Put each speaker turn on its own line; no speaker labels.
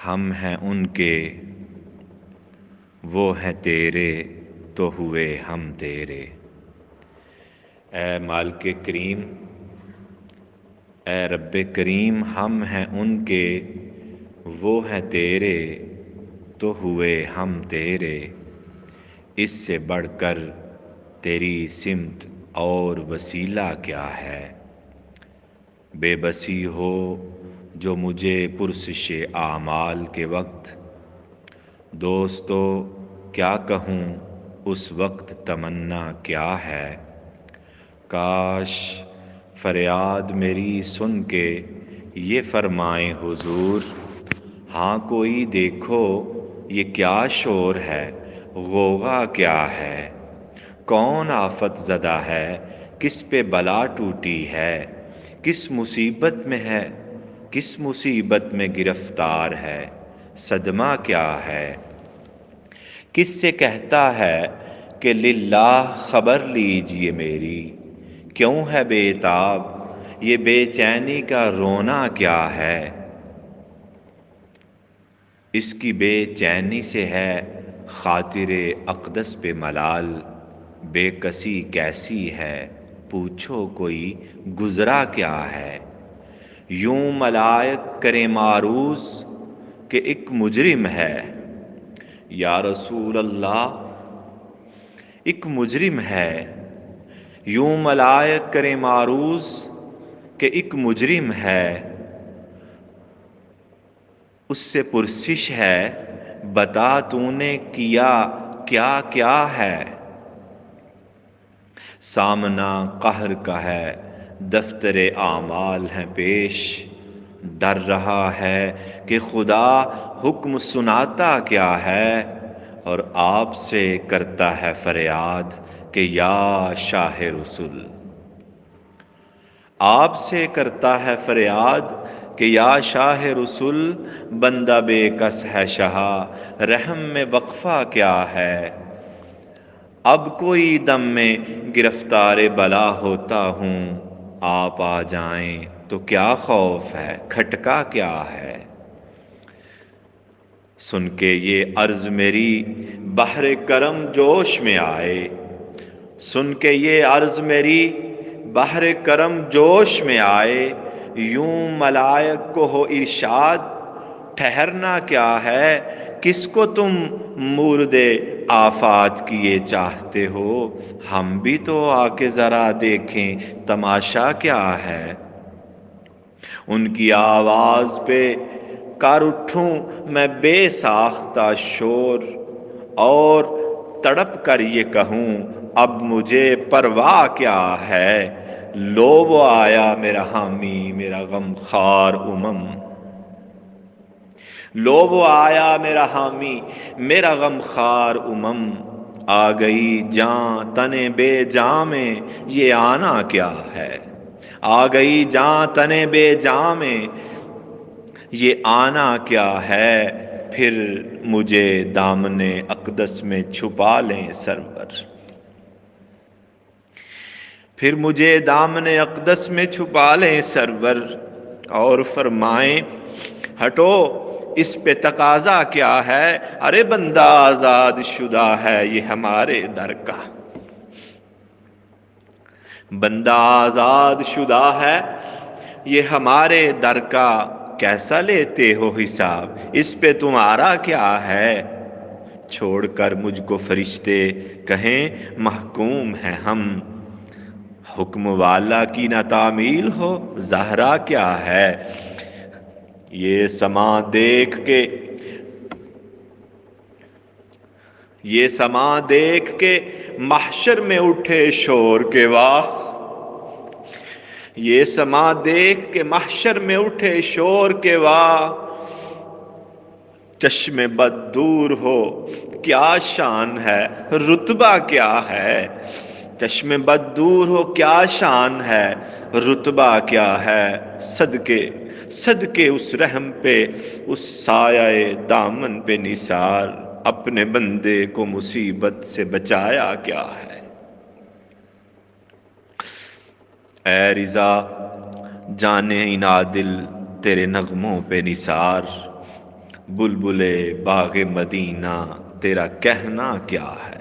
ہم ہیں ان کے، وہ ہیں تیرے، تو ہوئے ہم تیرے۔ اے مالک کریم، اے رب کریم، ہم ہیں ان کے، وہ ہیں تیرے، تو ہوئے ہم تیرے۔ اس سے بڑھ کر تیری سمت اور وسیلہ کیا ہے؟ بے بسی ہو جو مجھے پرسش اعمال کے وقت، دوستو کیا کہوں اس وقت تمنا کیا ہے؟ کاش فریاد میری سن کے یہ فرمائیں حضور، ہاں کوئی دیکھو یہ کیا شور ہے، غوغا کیا ہے؟ کون آفت زدہ ہے، کس پہ بلا ٹوٹی ہے؟ کس مصیبت میں ہے، کس مصیبت میں گرفتار ہے؟ صدمہ کیا ہے؟ کس سے کہتا ہے کہ للہ خبر لیجئے میری؟ کیوں ہے بے تاب یہ بے چینی کا رونا کیا ہے؟ اس کی بے چینی سے ہے خاطر اقدس پہ ملال، بے کسی کیسی ہے پوچھو کوئی گزرا کیا ہے؟ یوں ملائک کرے معروض کہ ایک مجرم ہے، یا رسول اللہ ایک مجرم ہے۔ یوں ملائک کرے معروض کہ ایک مجرم ہے، اس سے پرسش ہے بتا تو نے کیا کیا کیا ہے؟ سامنا قہر کا ہے دفتر اعمال ہیں پیش، ڈر رہا ہے کہ خدا حکم سناتا کیا ہے؟ اور آپ سے کرتا ہے فریاد کہ یا شاہ رسول، آپ سے کرتا ہے فریاد کہ یا شاہ رسول، بندہ بے کس ہے شہا، رحم میں وقفہ کیا ہے؟ اب کوئی دم میں گرفتار بلا ہوتا ہوں، آپ آ جائیں تو کیا خوف ہے، کھٹکا کیا ہے؟ سن کے یہ عرض میری بحر کرم جوش میں آئے، سن کے یہ عرض میری بحر کرم جوش میں آئے، یوں ملائک کو ہو ارشاد ٹھہرنا کیا ہے؟ کس کو تم مورد آفات کیے چاہتے ہو؟ ہم بھی تو آ کے ذرا دیکھیں تماشا کیا ہے؟ ان کی آواز پہ کر اٹھوں میں بے ساختہ شور، اور تڑپ کر یہ کہوں اب مجھے پرواہ کیا ہے؟ لو وہ آیا میرا حامی میرا غم خوار لو وہ آیا میرا حامی میرا غم خوار آ گئی جاں تنے بے جاں میں یہ آنا کیا ہے؟ آ گئی جاں تنے بے جاں میں یہ آنا کیا ہے؟ پھر مجھے دامن اقدس میں چھپا لیں سرور، پھر مجھے دامن اقدس میں چھپا لیں سرور، اور فرمائیں ہٹو اس پہ تقاضا کیا ہے؟ ارے بندہ آزاد شدہ ہے یہ ہمارے در کا، بندہ آزاد شدہ ہے یہ ہمارے در کا، کیسا لیتے ہو حساب اس پہ تمہارا کیا ہے؟ چھوڑ کر مجھ کو فرشتے کہیں محکوم ہیں ہم، حکم والا کی نہ تعمیل ہو زہرا کیا ہے؟ یہ سما دیکھ کے محشر میں اٹھے شور کے واہ، یہ سما دیکھ کے محشر میں اٹھے شور کے واہ، چشم بد دور ہو کیا شان ہے رتبہ کیا ہے؟ چشم بد دور ہو کیا شان ہے رتبہ کیا ہے؟ صدقے اس رحم پہ اس سایہ دامن پہ نثار، اپنے بندے کو مصیبت سے بچایا کیا ہے؟ اے رضا جانے عادل تیرے نغموں پہ نثار، بلبلے باغ مدینہ تیرا کہنا کیا ہے؟